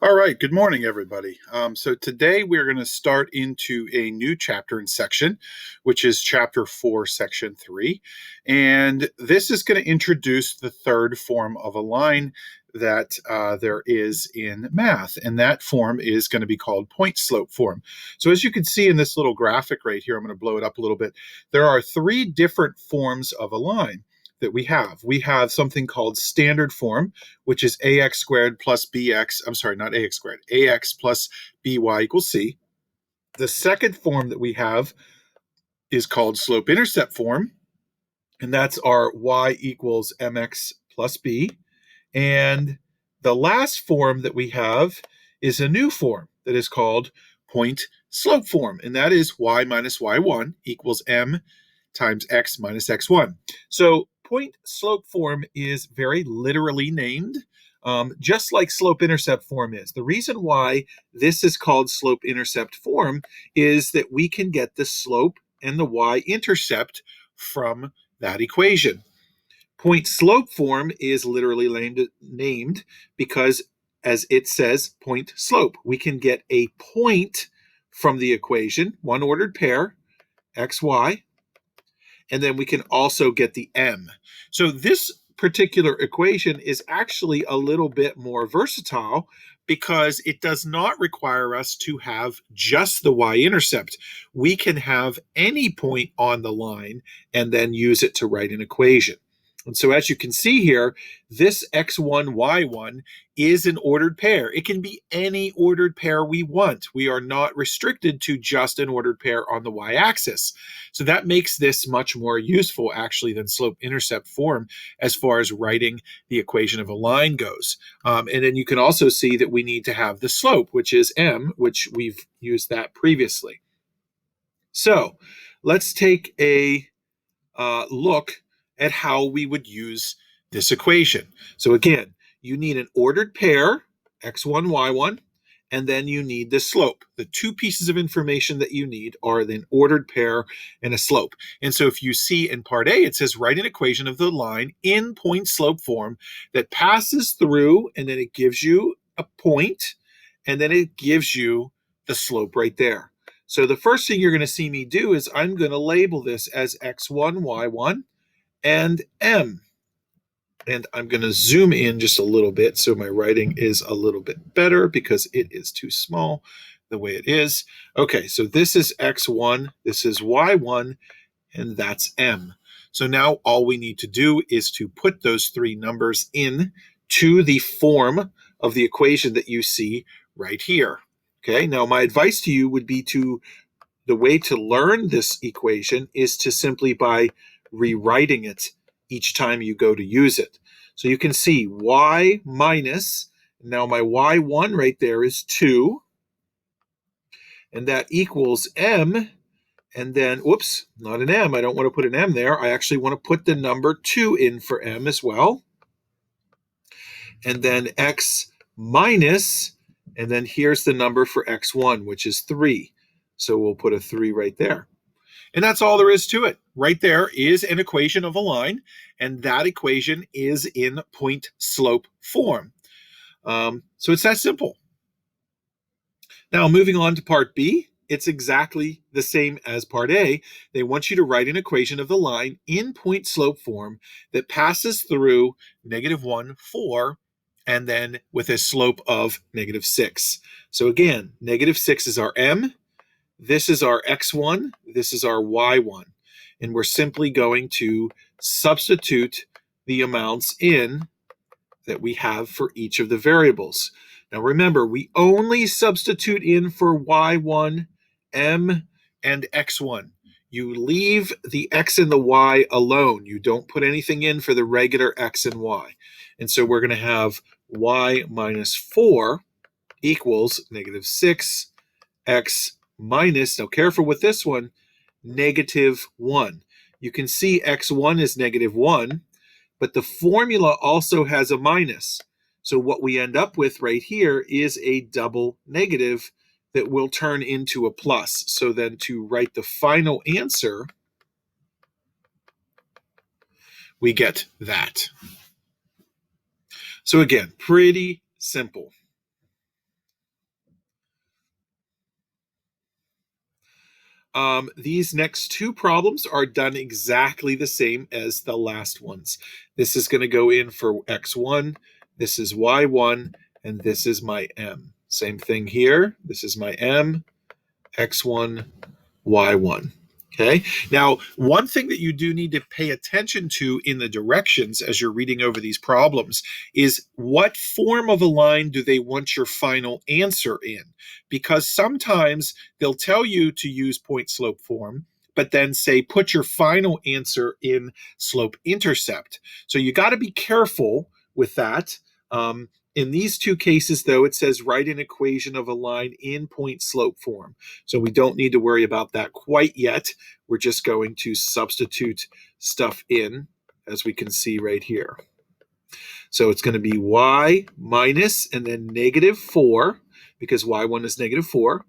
All right, good morning, everybody. So today we're going to start into a new chapter and section, which is Chapter 4, Section 3. And this is going to introduce the third form of a line that there is in math. And that form is going to be called point slope form. So as you can see in this little graphic right here, I'm going to blow it up a little bit. There are three different forms of a line that we have. We have something called standard form, which is ax squared plus bx, I'm sorry, not ax squared, ax plus by equals c. The second form that we have is called slope-intercept form, and that's our y equals mx plus b. And the last form that we have is a new form that is called point slope form, and that is y minus y1 equals m times x minus x1. So point slope form is very literally named, just like slope-intercept form is. The reason why this is called slope-intercept form is that we can get the slope and the y-intercept from that equation. Point slope form is literally named because, as it says, point slope. We can get a point from the equation, one ordered pair, xy, and then we can also get the m. So this particular equation is actually a little bit more versatile because it does not require us to have just the y-intercept. We can have any point on the line and then use it to write an equation. And so as you can see here, this x1, y1 is an ordered pair. It can be any ordered pair we want. We are not restricted to just an ordered pair on the y-axis. So that makes this much more useful actually than slope-intercept form as far as writing the equation of a line goes. And then you can also see that we need to have the slope, which is m, which we've used that previously. So let's take a look at how we would use this equation. So again, you need an ordered pair, x1, y1, and then you need the slope. The two pieces of information that you need are an ordered pair and a slope. And so if you see in part A, it says write an equation of the line in point slope form that passes through, and then it gives you a point, and then it gives you the slope right there. So the first thing you're going to see me do is I'm going to label this as x1, y1, and m. And I'm going to zoom in just a little bit so my writing is a little bit better because it is too small the way it is. Okay, so this is x1, this is y1, and that's m. So now all we need to do is to put those three numbers in to the form of the equation that you see right here. Okay, now my advice to you would be the way to learn this equation is to simply by rewriting it each time you go to use it. So you can see y minus, now my y1 right there is 2, and that equals m, and then, whoops, not an m. I don't want to put an m there. I actually want to put the number 2 in for m as well. And then x minus, and then here's the number for x1, which is 3. So we'll put a 3 right there. And that's all there is to it. Right there is an equation of a line, and that equation is in point slope form. So it's that simple. Now, moving on to part B, it's exactly the same as part A. They want you to write an equation of the line in point slope form that passes through -1, 4, and then with a slope of -6. So again, -6 is our m. This is our x1, this is our y1, and we're simply going to substitute the amounts in that we have for each of the variables. Now remember, we only substitute in for y1, m, and x1. You leave the x and the y alone. You don't put anything in for the regular x and y. And so we're going to have y minus 4 equals -6 x minus, now careful with this one, -1. You can see x1 is -1, but the formula also has a minus. So what we end up with right here is a double negative that will turn into a plus. So then to write the final answer, we get that. So again, pretty simple. These next two problems are done exactly the same as the last ones. This is going to go in for x1, this is y1, and this is my m. Same thing here. This is my m, x1, y1. Okay. Now, one thing that you do need to pay attention to in the directions as you're reading over these problems is what form of a line do they want your final answer in? Because sometimes they'll tell you to use point slope form, but then say put your final answer in slope intercept. So you got to be careful with that. In these two cases, though, it says write an equation of a line in point slope form. So we don't need to worry about that quite yet. We're just going to substitute stuff in, as we can see right here. So it's going to be y minus and then -4, because y1 is -4,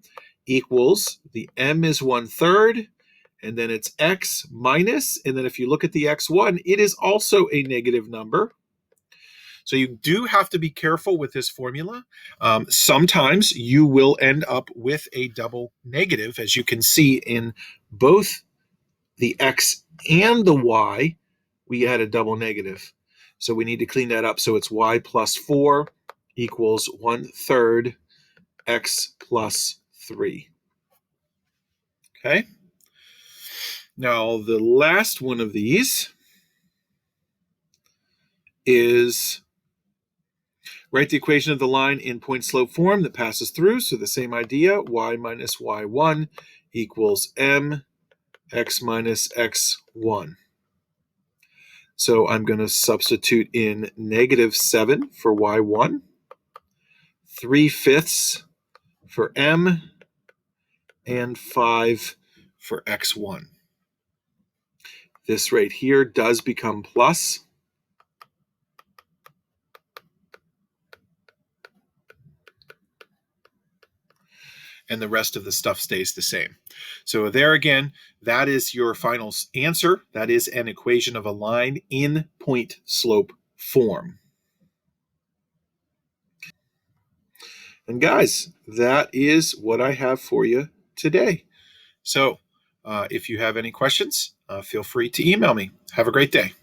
equals the m is 1/3, and then it's x minus, and then if you look at the x1, it is also a negative number. So you do have to be careful with this formula. Sometimes you will end up with a double negative, as you can see in both the x and the y, we had a double negative. So we need to clean that up. So it's y plus 4 equals 1/3 x plus 3. Okay. Now the last one of these is write the equation of the line in point slope form that passes through. So the same idea, y minus y1 equals m x minus x1. So I'm going to substitute in -7 for y1, 3/5 for m, and 5 for x1. This right here does become plus. And the rest of the stuff stays the same. So there again, that is your final answer. That is an equation of a line in point slope form. And guys, that is what I have for you today. So if you have any questions, feel free to email me. Have a great day.